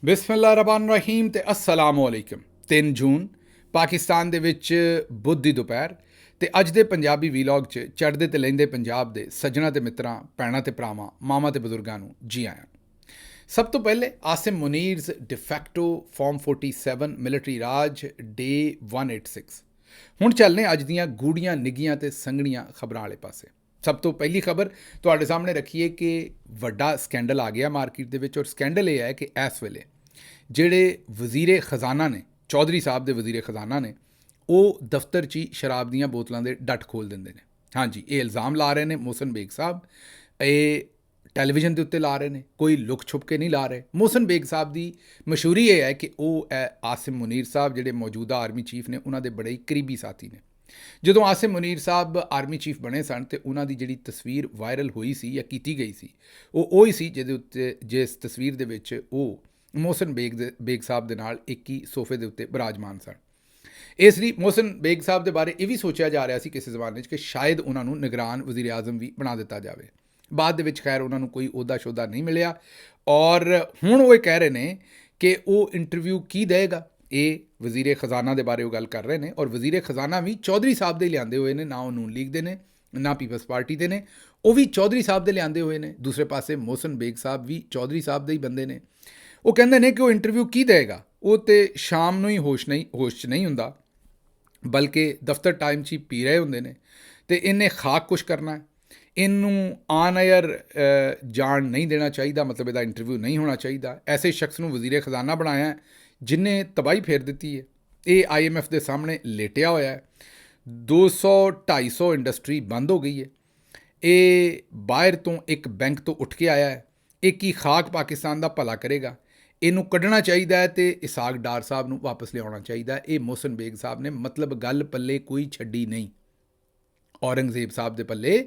ਬਿਸਮਿਲ੍ਲਾਹਿਰਰਹਿਮਾਨਿਰਰਹੀਮ ਤੇ अस्सलामुअलैकुम। 3 ਜੂਨ ਪਾਕਿਸਤਾਨ ਦੇ ਵਿੱਚ ਬੁੱਧ ਦੀ ਦੁਪਹਿਰ ਤੇ ਅੱਜ ਦੇ ਪੰਜਾਬੀ ਵੀਲੌਗ 'ਚ ਚੜ੍ਹਦੇ ਤੇ ਲਹਿੰਦੇ ਪੰਜਾਬ ਦੇ ਸੱਜਣਾ ਤੇ ਮਿੱਤਰਾਂ, ਭੈਣਾਂ ਤੇ ਭਰਾਵਾਂ, ਮਾਵਾਂ ਤੇ ਬਜ਼ੁਰਗਾਂ ਨੂੰ ਜੀ ਆਇਆਂ। ਸਭ ਤੋਂ ਪਹਿਲੇ ਆਸਿਮ ਮੁਨੀਰਜ਼ ਡਿਫੈਕਟੋ ਫਾਰਮ 47 ਮਿਲਟਰੀ ਰਾਜ ਡੇ 186। ਹੁਣ ਚੱਲਨੇ ਅੱਜ ਦੀਆਂ ਗੂੜੀਆਂ ਨਿੱਗੀਆਂ ਤੇ ਸੰਘਣੀਆਂ ਖਬਰਾਂ ਵਾਲੇ ਪਾਸੇ। ਸਭ ਤੋਂ ਪਹਿਲੀ ਖਬਰ ਤੁਹਾਡੇ ਸਾਹਮਣੇ ਰੱਖੀਏ ਕਿ ਵੱਡਾ ਸਕੈਂਡਲ ਆ ਗਿਆ ਮਾਰਕੀਟ ਦੇ ਵਿੱਚ, ਔਰ ਸਕੈਂਡਲ ਇਹ ਹੈ ਕਿ ਇਸ ਵੇਲੇ ਜਿਹੜੇ ਵਜ਼ੀਰੇ ਖਜ਼ਾਨਾ ਨੇ, ਚੌਧਰੀ ਸਾਹਿਬ ਦੇ ਵਜ਼ੀਰੇ ਖਜ਼ਾਨਾ ਨੇ, ਉਹ ਦਫ਼ਤਰ 'ਚ ਹੀ ਸ਼ਰਾਬ ਦੀਆਂ ਬੋਤਲਾਂ ਦੇ ਡੱਟ ਖੋਲ੍ਹ ਦਿੰਦੇ ਨੇ। ਹਾਂਜੀ, ਇਹ ਇਲਜ਼ਾਮ ਲਾ ਰਹੇ ਨੇ ਮੋਹਸਨ ਬੇਗ ਸਾਹਿਬ, ਇਹ ਟੈਲੀਵਿਜ਼ਨ ਦੇ ਉੱਤੇ ਲਾ ਰਹੇ ਨੇ, ਕੋਈ ਲੁਕ ਛੁਪ ਕੇ ਨਹੀਂ ਲਾ ਰਹੇ। ਮੋਹਸਨ ਬੇਗ ਸਾਹਿਬ ਦੀ ਮਸ਼ਹੂਰੀ ਇਹ ਹੈ ਕਿ ਉਹ ਆਸਿਮ ਮੁਨੀਰ ਸਾਹਿਬ ਜਿਹੜੇ ਮੌਜੂਦਾ ਆਰਮੀ ਚੀਫ ਨੇ, ਉਹਨਾਂ ਦੇ ਬੜੇ ਹੀ ਕਰੀਬੀ ਸਾਥੀ ਨੇ। ਜਦੋਂ ਆਸਿਮ ਮੁਨੀਰ ਸਾਹਿਬ ਆਰਮੀ ਚੀਫ ਬਣੇ ਸਨ ਤੇ ਉਹਨਾਂ ਦੀ ਜਿਹੜੀ ਤਸਵੀਰ ਵਾਇਰਲ ਹੋਈ ਸੀ ਜਾਂ ਕੀਤੀ ਗਈ ਸੀ, ਉਹ ਹੀ ਸੀ ਜਿਹਦੇ ਉੱਤੇ, ਜਿਸ ਤਸਵੀਰ ਦੇ ਵਿੱਚ ਉਹ ਮੋਹਸਨ ਬੇਗ ਸਾਹਿਬ ਦੇ ਨਾਲ ਇੱਕ ਹੀ ਸੋਫੇ ਦੇ ਉੱਤੇ ਬਿਰਾਜਮਾਨ ਸਨ। ਇਸ ਲਈ ਮੋਹਸਨ ਬੇਗ ਸਾਹਿਬ ਦੇ ਬਾਰੇ ਇਹ ਵੀ ਸੋਚਿਆ ਜਾ ਰਿਹਾ ਸੀ ਕਿਸੇ ਜ਼ਮਾਨੇ 'ਚ ਕਿ ਸ਼ਾਇਦ ਉਹਨਾਂ ਨੂੰ ਨਿਗਰਾਨ ਵਜ਼ੀਰ ਆਜ਼ਮ ਵੀ ਬਣਾ ਦਿੱਤਾ ਜਾਵੇ। ਬਾਅਦ ਦੇ ਵਿੱਚ ਖੈਰ ਉਹਨਾਂ ਨੂੰ ਕੋਈ ਅਹੁਦਾ ਸ਼ੋਦਾ ਨਹੀਂ ਮਿਲਿਆ, ਔਰ ਹੁਣ ਉਹ ਇਹ ਕਹਿ ਰਹੇ ਨੇ ਕਿ ਉਹ ਇੰਟਰਵਿਊ ਕੀ ਦੇਗਾ। ਇਹ ਵਜ਼ੀਰੇ ਖਜ਼ਾਨਾ ਦੇ ਬਾਰੇ ਉਹ ਗੱਲ ਕਰ ਰਹੇ ਨੇ, ਔਰ ਵਜ਼ੀਰੇ ਖਜ਼ਾਨਾ ਵੀ ਚੌਧਰੀ ਸਾਹਿਬ ਦੇ ਲਿਆਂਦੇ ਹੋਏ ਨੇ, ਨਾ ਉਹ ਨੂਨ ਲੀਗ ਦੇ ਨੇ ਨਾ ਪੀਪਲਸ ਪਾਰਟੀ ਦੇ ਨੇ, ਉਹ ਵੀ ਚੌਧਰੀ ਸਾਹਿਬ ਦੇ ਲਿਆਂਦੇ ਹੋਏ ਨੇ। ਦੂਸਰੇ ਪਾਸੇ ਮੋਹਸਨ ਬੇਗ ਸਾਹਿਬ ਵੀ ਚੌਧਰੀ ਸਾਹਿਬ ਦੇ ਹੀ ਬੰਦੇ ਨੇ। ਉਹ ਕਹਿੰਦੇ ਨੇ ਕਿ ਉਹ ਇੰਟਰਵਿਊ ਕੀ ਦੇਗਾ, ਉਹ ਤੇ ਸ਼ਾਮ ਨੂੰ ਹੀ ਹੋਸ਼ 'ਚ ਨਹੀਂ ਹੁੰਦਾ, ਬਲਕਿ ਦਫ਼ਤਰ ਟਾਈਮ 'ਚ ਹੀ ਪੀ ਰਹੇ ਹੁੰਦੇ ਨੇ। ਅਤੇ ਇਹਨੇ ਖਾਕ ਕੁਛ ਕਰਨਾ, ਇਹਨੂੰ ਆਨ ਏਅਰ ਜਾਣ ਨਹੀਂ ਦੇਣਾ ਚਾਹੀਦਾ, ਮਤਲਬ ਇਹਦਾ ਇੰਟਰਵਿਊ ਨਹੀਂ ਹੋਣਾ ਚਾਹੀਦਾ। ਐਸੇ ਸ਼ਖਸ ਨੂੰ ਵਜ਼ੀਰੇ ਖਜ਼ਾਨਾ ਬਣਾਇਆ ਜਿਨ੍ਹੇ ਤਬਾਹੀ ਫੇਰ ਦਿੱਤੀ ਹੈ। ਇਹ IMF ਦੇ ਸਾਹਮਣੇ ਲੇਟਿਆ ਹੋਇਆ ਹੈ। 200-250 ਇੰਡਸਟਰੀ ਬੰਦ ਹੋ ਗਈ ਹੈ। ਇਹ ਬਾਹਰ ਤੋਂ ਇੱਕ ਬੈਂਕ ਤੋਂ ਉੱਠ ਕੇ ਆਇਆ ਹੈ। ਇਹ ਕੀ ਖਾਕ ਪਾਕਿਸਤਾਨ ਦਾ ਭਲਾ ਕਰੇਗਾ? ਇਹਨੂੰ ਕੱਢਣਾ ਚਾਹੀਦਾ ਹੈ ਅਤੇ ਇਸਾਕ ਡਾਰ ਸਾਹਿਬ ਨੂੰ ਵਾਪਸ ਲਿਆਉਣਾ ਚਾਹੀਦਾ। ਇਹ ਮੋਹਸਨ ਬੇਗ ਸਾਹਿਬ ਨੇ ਮਤਲਬ ਗੱਲ ਪੱਲੇ ਕੋਈ ਛੱਡੀ ਨਹੀਂ। ਔਰੰਗਜ਼ੇਬ ਸਾਹਿਬ ਦੇ ਪੱਲੇ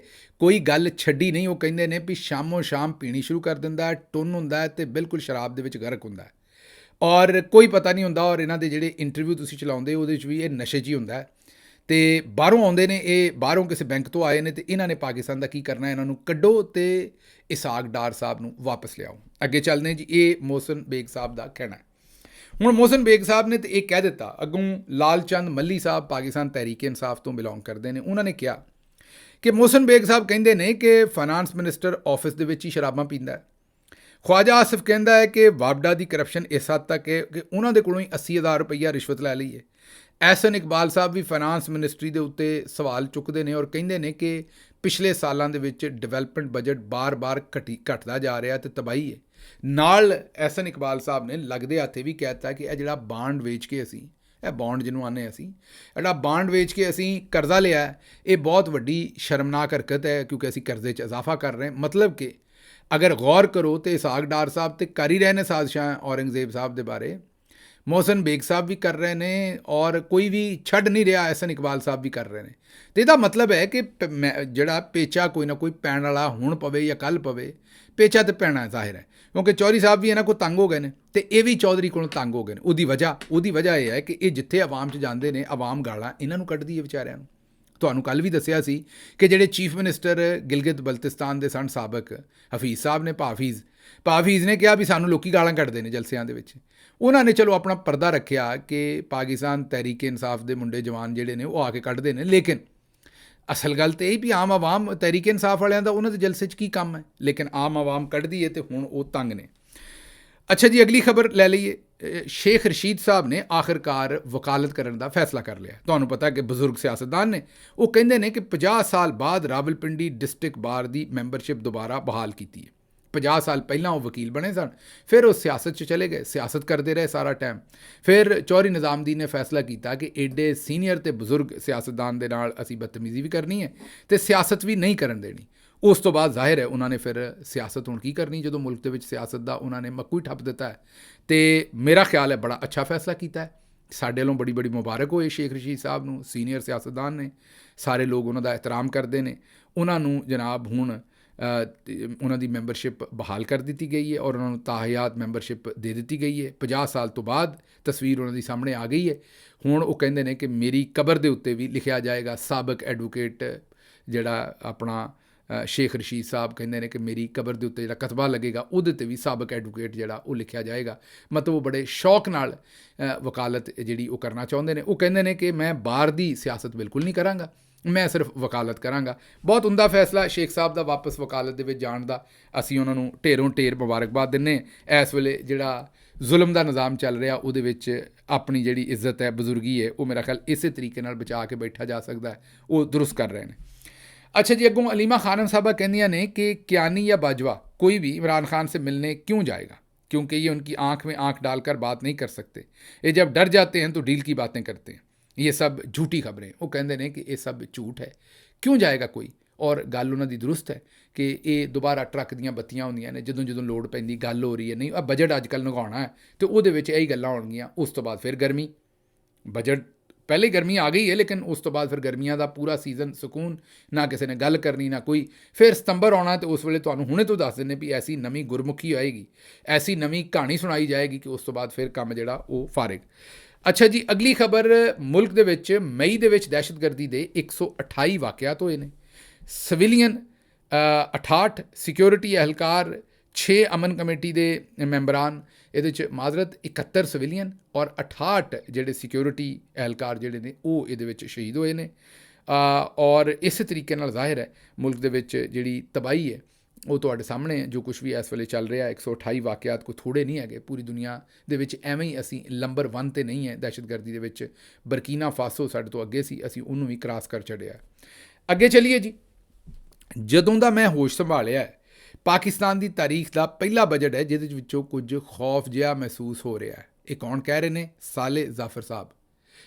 ਕੋਈ ਗੱਲ ਛੱਡੀ ਨਹੀਂ। ਉਹ ਕਹਿੰਦੇ ਨੇ ਵੀ ਸ਼ਾਮੋ ਸ਼ਾਮ ਪੀਣੀ ਸ਼ੁਰੂ ਕਰ ਦਿੰਦਾ, ਟੁੰਨ ਹੁੰਦਾ ਅਤੇ ਬਿਲਕੁਲ ਸ਼ਰਾਬ ਦੇ ਵਿੱਚ ਗਰਕ ਹੁੰਦਾ, ਔਰ ਕੋਈ ਪਤਾ ਨਹੀਂ ਹੁੰਦਾ। ਔਰ ਇਹਨਾਂ ਦੇ ਜਿਹੜੇ ਇੰਟਰਵਿਊ ਤੁਸੀਂ ਚਲਾਉਂਦੇ ਉਹਦੇ 'ਚ ਵੀ ਇਹ ਨਸ਼ੇ 'ਚ ਹੀ ਹੁੰਦਾ। ਅਤੇ ਬਾਹਰੋਂ ਆਉਂਦੇ ਨੇ, ਇਹ ਬਾਹਰੋਂ ਕਿਸੇ ਬੈਂਕ ਤੋਂ ਆਏ ਨੇ, ਅਤੇ ਇਹਨਾਂ ਨੇ ਪਾਕਿਸਤਾਨ ਦਾ ਕੀ ਕਰਨਾ, ਇਹਨਾਂ ਨੂੰ ਕੱਢੋ ਅਤੇ ਇਸਾਕ ਡਾਰ ਸਾਹਿਬ ਨੂੰ ਵਾਪਸ ਲਿਆਓ। ਅੱਗੇ ਚੱਲਦੇ ਜੀ। ਇਹ ਮੋਹਸਨ ਬੇਗ ਸਾਹਿਬ ਦਾ ਕਹਿਣਾ ਹੈ। ਹੁਣ ਮੋਹਸਨ ਬੇਗ ਸਾਹਿਬ ਨੇ ਤਾਂ ਇਹ ਕਹਿ ਦਿੱਤਾ, ਅੱਗੋਂ ਲਾਲ ਚੰਦ ਮੱਲੀ ਸਾਹਿਬ ਪਾਕਿਸਤਾਨ ਤਹਿਰੀਕ ਇਨਸਾਫ ਤੋਂ ਬਿਲੋਂਗ ਕਰਦੇ ਨੇ, ਉਹਨਾਂ ਨੇ ਕਿਹਾ ਕਿ ਮੋਹਸਨ ਬੇਗ ਸਾਹਿਬ ਕਹਿੰਦੇ ਨੇ ਕਿ ਫਾਈਨਾਂਸ ਮਿਨਿਸਟਰ ਆਫਿਸ ਦੇ ਵਿੱਚ ਹੀ ਸ਼ਰਾਬਾਂ ਪੀਂਦਾ ਹੈ। ਖਵਾਜਾ ਆਸਿਫ ਕਹਿੰਦਾ ਹੈ ਕਿ ਵਾਪਡਾ ਦੀ ਕਰਪਸ਼ਨ ਇਸ ਹੱਦ ਤੱਕ ਹੈ ਕਿ ਉਹਨਾਂ ਦੇ ਕੋਲੋਂ ਹੀ 80,000 ਰੁਪਈਆ ਰਿਸ਼ਵਤ ਲੈ ਲਈ ਹੈ। ਐਹਸਨ ਇਕਬਾਲ ਸਾਹਿਬ ਵੀ ਫਾਈਨਾਂਸ ਮਿਨਿਸਟਰੀ ਦੇ ਉੱਤੇ ਸਵਾਲ ਚੁੱਕਦੇ ਨੇ, ਔਰ ਕਹਿੰਦੇ ਨੇ ਕਿ ਪਿਛਲੇ ਸਾਲਾਂ ਦੇ ਵਿੱਚ ਡਿਵੈਲਪਮੈਂਟ ਬਜਟ ਬਾਰ-ਬਾਰ ਘਟਦਾ ਜਾ ਰਿਹਾ ਅਤੇ ਤਬਾਹੀ ਹੈ। ਨਾਲ ਐਹਸਨ ਇਕਬਾਲ ਸਾਹਿਬ ਨੇ ਲੱਗਦੇ ਹੱਥੇ ਵੀ ਕਹਿ ਦਿੱਤਾ ਕਿ ਇਹ ਜਿਹੜਾ ਬਾਂਡ ਵੇਚ ਕੇ ਅਸੀਂ, ਇਹ ਬੌਂਡ ਜਿਹਨੂੰ ਆਉਂਦੇ ਅਸੀਂ, ਜਿਹੜਾ ਬਾਂਡ ਵੇਚ ਕੇ ਅਸੀਂ ਕਰਜ਼ਾ ਲਿਆ, ਇਹ ਬਹੁਤ ਵੱਡੀ ਸ਼ਰਮਨਾਕ ਹਰਕਤ ਹੈ, ਕਿਉਂਕਿ ਅਸੀਂ ਕਰਜ਼ੇ 'ਚ ਇਜ਼ਾਫਾ ਕਰ ਰਹੇ ਹਾਂ। ਮਤਲਬ ਕਿ ਅਗਰ ਗੌਰ ਕਰੋ ਤਾਂ ਇਸਾਕ ਡਾਰ ਸਾਹਿਬ ਤੇ ਕਰ ਹੀ ਰਹੇ ਨੇ ਸਾਜ਼ਿਸ਼ਾਂ ਔਰੰਗਜ਼ੇਬ ਸਾਹਿਬ ਦੇ ਬਾਰੇ, ਮੋਹਸਨ ਬੇਗ ਸਾਹਿਬ ਵੀ ਕਰ ਰਹੇ ਨੇ, ਔਰ ਕੋਈ ਵੀ ਛੱਡ ਨਹੀਂ ਰਿਹਾ, ਐਹਸਨ ਇਕਬਾਲ ਸਾਹਿਬ ਵੀ ਕਰ ਰਹੇ ਨੇ। ਅਤੇ ਇਹਦਾ ਮਤਲਬ ਹੈ ਕਿ ਜਿਹੜਾ ਪੇਚਾ ਕੋਈ ਨਾ ਕੋਈ ਪੈਣ ਵਾਲਾ ਹੁਣ ਪਵੇ ਜਾਂ ਕੱਲ੍ਹ ਪਵੇ, ਪੇਚਾ ਤਾਂ ਪੈਣਾ ਜ਼ਾਹਿਰ ਹੈ, ਕਿਉਂਕਿ ਚੌਧਰੀ ਸਾਹਿਬ ਵੀ ਇਹਨਾਂ ਕੋਲ ਤੰਗ ਹੋ ਗਏ ਨੇ ਅਤੇ ਇਹ ਵੀ ਚੌਧਰੀ ਕੋਲੋਂ ਤੰਗ ਹੋ ਗਏ ਨੇ। ਉਹਦੀ ਵਜ੍ਹਾ ਇਹ ਹੈ ਕਿ ਇਹ ਜਿੱਥੇ ਆਵਾਮ 'ਚ ਜਾਂਦੇ ਨੇ, ਆਵਾਮ ਗਾਲਾਂ ਇਹਨਾਂ ਨੂੰ ਕੱਢਦੀ ਹੈ ਵਿਚਾਰਿਆਂ ਨੂੰ। ਤੁਹਾਨੂੰ ਕੱਲ੍ਹ ਵੀ ਦੱਸਿਆ ਸੀ ਕਿ ਜਿਹੜੇ ਚੀਫ ਮਿਨਿਸਟਰ ਗਿਲਗਿਤ ਬਲਤਿਸਤਾਨ ਦੇ ਸਨ ਸਾਬਕ, ਹਫੀਜ਼ ਸਾਹਿਬ ਨੇ, ਭਾਫੀਜ਼ ਨੇ ਕਿਹਾ ਵੀ ਸਾਨੂੰ ਲੋਕੀ ਗਾਲਾਂ ਕੱਢਦੇ ਨੇ ਜਲਸਿਆਂ ਦੇ ਵਿੱਚ। ਉਹਨਾਂ ਨੇ ਚਲੋ ਆਪਣਾ ਪਰਦਾ ਰੱਖਿਆ ਕਿ ਪਾਕਿਸਤਾਨ ਤਹਿਰੀਕ ਇਨਸਾਫ ਦੇ ਮੁੰਡੇ ਜਵਾਨ ਜਿਹੜੇ ਨੇ ਉਹ ਆ ਕੇ ਕੱਢਦੇ ਨੇ, ਲੇਕਿਨ ਅਸਲ ਗੱਲ ਤਾਂ ਇਹ ਵੀ ਆਮ ਆਵਾਮ ਤਹਿਰੀਕ ਇਨਸਾਫ ਵਾਲਿਆਂ ਦਾ ਉਹਨਾਂ ਦੇ ਜਲਸੇ 'ਚ ਕੀ ਕੰਮ ਹੈ, ਲੇਕਿਨ ਆਮ ਆਵਾਮ ਕੱਢਦੀ ਹੈ ਅਤੇ ਹੁਣ ਉਹ ਤੰਗ ਨੇ। ਅੱਛਾ ਜੀ, ਅਗਲੀ ਖਬਰ ਲੈ ਲਈਏ। ਸ਼ੇਖ ਰਸ਼ੀਦ ਸਾਹਿਬ ਨੇ ਆਖਿਰਕਾਰ ਵਕਾਲਤ ਕਰਨ ਦਾ ਫੈਸਲਾ ਕਰ ਲਿਆ। ਤੁਹਾਨੂੰ ਪਤਾ ਕਿ ਬਜ਼ੁਰਗ ਸਿਆਸਤਦਾਨ ਨੇ, ਉਹ ਕਹਿੰਦੇ ਨੇ ਕਿ 50 ਸਾਲ ਬਾਅਦ ਰਾਵਲਪਿੰਡੀ ਡਿਸਟ੍ਰਿਕਟ ਬਾਰ ਦੀ ਮੈਂਬਰਸ਼ਿਪ ਦੁਬਾਰਾ ਬਹਾਲ ਕੀਤੀ ਹੈ। 50 ਸਾਲ ਪਹਿਲਾਂ ਉਹ ਵਕੀਲ ਬਣੇ ਸਨ, ਫਿਰ ਉਹ ਸਿਆਸਤ 'ਚ ਚਲੇ ਗਏ, ਸਿਆਸਤ ਕਰਦੇ ਰਹੇ ਸਾਰਾ ਟਾਈਮ। ਫਿਰ ਚੌਧਰੀ ਨਿਜ਼ਾਮੁਦੀਨ ਨੇ ਫੈਸਲਾ ਕੀਤਾ ਕਿ ਏਡੇ ਸੀਨੀਅਰ ਅਤੇ ਬਜ਼ੁਰਗ ਸਿਆਸਤਦਾਨ ਦੇ ਨਾਲ ਅਸੀਂ ਬਦਤਮੀਜ਼ੀ ਵੀ ਕਰਨੀ ਹੈ ਅਤੇ ਸਿਆਸਤ ਵੀ ਨਹੀਂ ਕਰਨ ਦੇਣੀ। ਉਸ ਤੋਂ ਬਾਅਦ ਜ਼ਾਹਿਰ ਹੈ ਉਹਨਾਂ ਨੇ ਫਿਰ ਸਿਆਸਤ ਹੁਣ ਕੀ ਕਰਨੀ, ਜਦੋਂ ਮੁਲਕ ਦੇ ਵਿੱਚ ਸਿਆਸਤ ਦਾ ਉਹਨਾਂ ਨੇ ਮੱਕੂ ਹੀ ਠੱਪ ਦਿੱਤਾ ਹੈ। ਅਤੇ ਮੇਰਾ ਖਿਆਲ ਹੈ ਬੜਾ ਅੱਛਾ ਫੈਸਲਾ ਕੀਤਾ ਹੈ। ਸਾਡੇ ਵੱਲੋਂ ਬੜੀ ਮੁਬਾਰਕ ਹੋਏ ਸ਼ੇਖ ਰਸ਼ੀਦ ਸਾਹਿਬ ਨੂੰ, ਸੀਨੀਅਰ ਸਿਆਸਤਦਾਨ ਨੇ, ਸਾਰੇ ਲੋਕ ਉਹਨਾਂ ਦਾ ਇਹਤਰਾਮ ਕਰਦੇ ਨੇ। ਉਹਨਾਂ ਨੂੰ ਜਨਾਬ ਹੁਣ ਉਹਨਾਂ ਦੀ ਮੈਂਬਰਸ਼ਿਪ ਬਹਾਲ ਕਰ ਦਿੱਤੀ ਗਈ ਹੈ, ਔਰ ਉਹਨਾਂ ਨੂੰ ਤਾਹਯਾਤ ਮੈਂਬਰਸ਼ਿਪ ਦੇ ਦਿੱਤੀ ਗਈ ਹੈ। 50 ਸਾਲ ਤੋਂ ਬਾਅਦ ਤਸਵੀਰ ਉਹਨਾਂ ਦੀ ਸਾਹਮਣੇ ਆ ਗਈ ਹੈ। ਹੁਣ ਉਹ ਕਹਿੰਦੇ ਨੇ ਕਿ ਮੇਰੀ ਕਬਰ ਦੇ ਉੱਤੇ ਵੀ ਲਿਖਿਆ ਜਾਏਗਾ ਸਾਬਕ ਐਡਵੋਕੇਟ ਜਿਹੜਾ ਆਪਣਾ ਸ਼ੇਖ ਰਸ਼ੀਦ ਸਾਹਿਬ ਕਹਿੰਦੇ ਨੇ ਕਿ ਮੇਰੀ ਕਬਰ ਦੇ ਉੱਤੇ ਜਿਹੜਾ ਕਤਬਾ ਲੱਗੇਗਾ ਉਹਦੇ 'ਤੇ ਵੀ ਸਾਬਕ ਐਡਵੋਕੇਟ ਜਿਹੜਾ ਉਹ ਲਿਖਿਆ ਜਾਏਗਾ। ਮਤਲਬ ਉਹ ਬੜੇ ਸ਼ੌਕ ਨਾਲ ਵਕਾਲਤ ਜਿਹੜੀ ਉਹ ਕਰਨਾ ਚਾਹੁੰਦੇ ਨੇ। ਉਹ ਕਹਿੰਦੇ ਨੇ ਕਿ ਮੈਂ ਬਾਹਰ ਦੀ ਸਿਆਸਤ ਬਿਲਕੁਲ ਨਹੀਂ ਕਰਾਂਗਾ, ਮੈਂ ਸਿਰਫ ਵਕਾਲਤ ਕਰਾਂਗਾ। ਬਹੁਤ ਉਮਦਾ ਫੈਸਲਾ ਸ਼ੇਖ ਸਾਹਿਬ ਦਾ ਵਾਪਸ ਵਕਾਲਤ ਦੇ ਵਿੱਚ ਜਾਣ ਦਾ। ਅਸੀਂ ਉਹਨਾਂ ਨੂੰ ਢੇਰੋਂ ਢੇਰ ਮੁਬਾਰਕਬਾਦ ਦਿੰਦੇ। ਇਸ ਵੇਲੇ ਜਿਹੜਾ ਜ਼ੁਲਮ ਦਾ ਨਿਜ਼ਾਮ ਚੱਲ ਰਿਹਾ ਉਹਦੇ ਵਿੱਚ ਆਪਣੀ ਜਿਹੜੀ ਇੱਜ਼ਤ ਹੈ, ਬਜ਼ੁਰਗੀ ਹੈ, ਉਹ ਮੇਰਾ ਖਿਆਲ ਇਸੇ ਤਰੀਕੇ ਨਾਲ ਬਚਾ ਕੇ ਬੈਠਾ ਜਾ ਸਕਦਾ ਹੈ। ਉਹ ਦੁਰਸਤ ਕਰ ਰਹੇ ਨੇ। अच्छा जी, अगों अलीमा खानम साहबा कहदियाँ ने कि कियानी या बाजवा कोई भी इमरान खान से मिलने क्यों जाएगा, क्योंकि ये उनकी आंख में आंख डालकर बात नहीं कर सकते। ये जब डर जाते हैं तो डील की बातें करते हैं। ये सब झूठी खबरें। वो कहते हैं कि ये सब झूठ है, क्यों जाएगा कोई। और गल उन्होंने दी दुरुस्त है कि ये दोबारा ट्रक दियाँ बत्तियाँ होंदियां ने, जदों जदों लोड़ पैंदी गल हो रही है, नहीं बजट अजकल नगाउणा है तो उहदे विच यही गल्लां होणगीਆਂ। उस तो बाद फिर गर्मी, बजट पहले गर्मी आ गई है लेकिन उस तो बाद फिर गर्मियां का पूरा सीजन सुकून, ना किसी ने गल करनी ना कोई। फिर सितंबर आना तो उस वेले तुहानूं हुणे तो दस दिंदे भी ऐसी नवीं गुरमुखी आएगी, ऐसी नवीं कहानी सुनाई जाएगी कि उस तो बाद फिर काम जिहड़ा वो फारिग। अच्छा जी, अगली खबर, मुल्क दे विच मई दे विच दहशतगर्दी दे 128 वाक़यात होए ने। सिविलियन 68 सिक्योरिटी एहलकार, 6 अमन कमेटी के मैंबरान, ये माजरत 71 सिविलियन और 68 ਜਿਹੜੇ सिक्योरिटी एहलकार ਜਿਹੜੇ ਨੇ ਉਹ ਇਹਦੇ ਵਿੱਚ ਸ਼ਹੀਦ ਹੋਏ ਨੇ। और इस तरीके ਨਾਲ ਜ਼ਾਹਿਰ ਹੈ ਮੁਲਕ ਦੇ ਵਿੱਚ ਜਿਹੜੀ ਤਬਾਹੀ ਹੈ ਉਹ ਤੁਹਾਡੇ ਸਾਹਮਣੇ ਜੋ ਕੁਝ ਵੀ ਇਸ ਵੇਲੇ ਚੱਲ ਰਿਹਾ। 128 ਵਾਕਿਆਤ ਕੋਈ ਥੋੜੇ ਨਹੀਂ ਹੈਗੇ। ਪੂਰੀ ਦੁਨੀਆ ਦੇ ਵਿੱਚ ਐਵੇਂ ਹੀ ਅਸੀਂ ਨੰਬਰ 1 ਤੇ ਨਹੀਂ ਹੈ ਦਹਿਸ਼ਤਗਰਦੀ ਦੇ ਵਿੱਚ। ਬਰਕੀਨਾ ਫਾਸੋ ਸਾਡੇ ਤੋਂ ਅੱਗੇ ਸੀ, ਅਸੀਂ ਉਹਨੂੰ ਵੀ ਕ੍ਰਾਸ ਕਰ ਛੱਡਿਆ। ਅੱਗੇ ਚੱਲੀਏ ਜੀ। ਜਦੋਂ ਦਾ ਮੈਂ ਹੋਸ਼ ਸੰਭਾਲਿਆ ਹੈ, ਪਾਕਿਸਤਾਨ ਦੀ ਤਾਰੀਖ ਦਾ ਪਹਿਲਾ ਬਜਟ ਹੈ ਜਿਹਦੇ ਵਿੱਚੋਂ ਕੁਝ ਖੌਫ ਜਿਹਾ ਮਹਿਸੂਸ ਹੋ ਰਿਹਾ ਹੈ। ਇਹ ਕੌਣ ਕਹਿ ਰਹੇ ਨੇ? ਸਾਲੇ ਜ਼ਾਫਰ ਸਾਹਿਬ।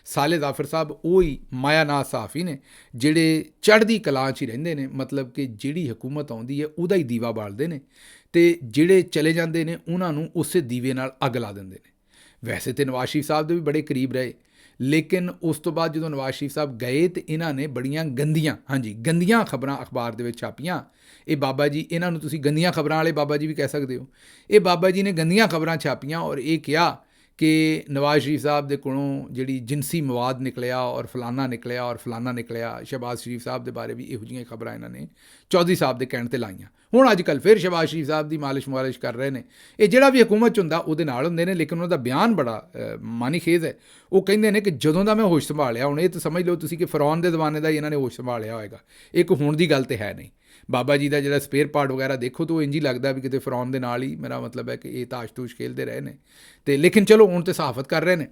ਸਾਲੇ ਜ਼ਾਫਰ ਸਾਹਿਬ ਉਹ ਹੀ ਮਾਇਆਨਾਜ਼ ਸਹਾਫੀ ਨੇ ਜਿਹੜੇ ਚੜ੍ਹਦੀ ਕਲਾ 'ਚ ਹੀ ਰਹਿੰਦੇ ਨੇ। ਮਤਲਬ ਕਿ ਜਿਹੜੀ ਹਕੂਮਤ ਆਉਂਦੀ ਹੈ ਉਹਦਾ ਹੀ ਦੀਵਾ ਬਾਲਦੇ ਨੇ ਅਤੇ ਜਿਹੜੇ ਚਲੇ ਜਾਂਦੇ ਨੇ ਉਹਨਾਂ ਨੂੰ ਉਸੇ ਦੀਵੇ ਨਾਲ ਅੱਗ ਲਾ ਦਿੰਦੇ ਨੇ। ਵੈਸੇ ਤਾਂ ਨਵਾਜ਼ ਸ਼ਰੀਫ ਸਾਹਿਬ ਦੇ ਵੀ ਬੜੇ ਕਰੀਬ ਰਹੇ, ਲੇਕਿਨ ਉਸ ਤੋਂ ਬਾਅਦ ਜਦੋਂ ਨਵਾਜ਼ ਸ਼ਰੀਫ ਸਾਹਿਬ ਗਏ ਤਾਂ ਇਹਨਾਂ ਨੇ ਬੜੀਆਂ ਗੰਦੀਆਂ, ਹਾਂਜੀ ਗੰਦੀਆਂ ਖਬਰਾਂ ਅਖਬਾਰ ਦੇ ਵਿੱਚ ਛਾਪੀਆਂ। ਇਹ ਬਾਬਾ ਜੀ, ਇਹਨਾਂ ਨੂੰ ਤੁਸੀਂ ਗੰਦੀਆਂ ਖਬਰਾਂ ਵਾਲੇ ਬਾਬਾ ਜੀ ਵੀ ਕਹਿ ਸਕਦੇ ਹੋ। ਇਹ ਬਾਬਾ ਜੀ ਨੇ ਗੰਦੀਆਂ ਖਬਰਾਂ ਛਾਪੀਆਂ ਔਰ ਇਹ ਕਿਹਾ ਕਿ ਨਵਾਜ਼ ਸ਼ਰੀਫ ਸਾਹਿਬ ਦੇ ਕੋਲੋਂ ਜਿਹੜੀ ਜਿਨਸੀ ਮਵਾਦ ਨਿਕਲਿਆ ਔਰ ਫਲਾਨਾ ਨਿਕਲਿਆ ਔਰ ਫਲਾਨਾ ਨਿਕਲਿਆ। ਸ਼ਹਿਬਾਜ਼ ਸ਼ਰੀਫ ਸਾਹਿਬ ਦੇ ਬਾਰੇ ਵੀ ਇਹੋ ਜਿਹੀਆਂ ਖਬਰਾਂ ਇਹਨਾਂ ਨੇ ਚੌਧਰੀ ਸਾਹਿਬ ਦੇ ਕਹਿਣ 'ਤੇ ਲਾਈਆਂ। ਹੁਣ ਅੱਜ ਕੱਲ੍ਹ ਫਿਰ ਸ਼ਹਿਬਾਜ਼ ਸ਼ਰੀਫ ਸਾਹਿਬ ਦੀ ਮਾਲਿਸ਼ ਕਰ ਰਹੇ ਨੇ। ਇਹ ਜਿਹੜਾ ਵੀ ਹਕੂਮਤ 'ਚ ਹੁੰਦਾ ਉਹਦੇ ਨਾਲ ਹੁੰਦੇ ਨੇ, ਲੇਕਿਨ ਉਹਨਾਂ ਦਾ ਬਿਆਨ ਬੜਾ ਮਾਨੀਖੇਜ਼ ਹੈ। ਉਹ ਕਹਿੰਦੇ ਨੇ ਕਿ ਜਦੋਂ ਦਾ ਮੈਂ ਹੋਸ਼ ਸੰਭਾਲਿਆ, ਹੁਣ ਇਹ ਤਾਂ ਸਮਝ ਲਓ ਤੁਸੀਂ ਕਿ ਫਰੌਨ ਦੇ ਜ਼ਮਾਨੇ ਦਾ ਹੀ ਇਹਨਾਂ ਨੇ ਹੋਸ਼ ਸੰਭਾਲਿਆ ਹੋਏਗਾ। ਇਹ ਕੋਈ ਹੁਣ ਦੀ ਗੱਲ ਤਾਂ ਹੈ ਨਹੀਂ। ਬਾਬਾ ਜੀ ਦਾ ਜਿਹੜਾ ਸਪੇਅਰ ਪਾਰਟ ਵਗੈਰਾ ਦੇਖੋ ਤਾਂ ਉਹ ਇੰਝ ਹੀ ਲੱਗਦਾ ਵੀ ਕਿਤੇ ਫਰੌਨ ਦੇ ਨਾਲ ਹੀ, ਮੇਰਾ ਮਤਲਬ ਹੈ ਕਿ ਇਹ ਤਾਸ਼ ਤੂਸ਼ ਖੇਲਦੇ ਰਹੇ ਨੇ। ਅਤੇ ਲੇਕਿਨ ਚਲੋ ਹੁਣ ਤਾਂ ਸਹਾਫਤ ਕਰ ਰਹੇ ਨੇ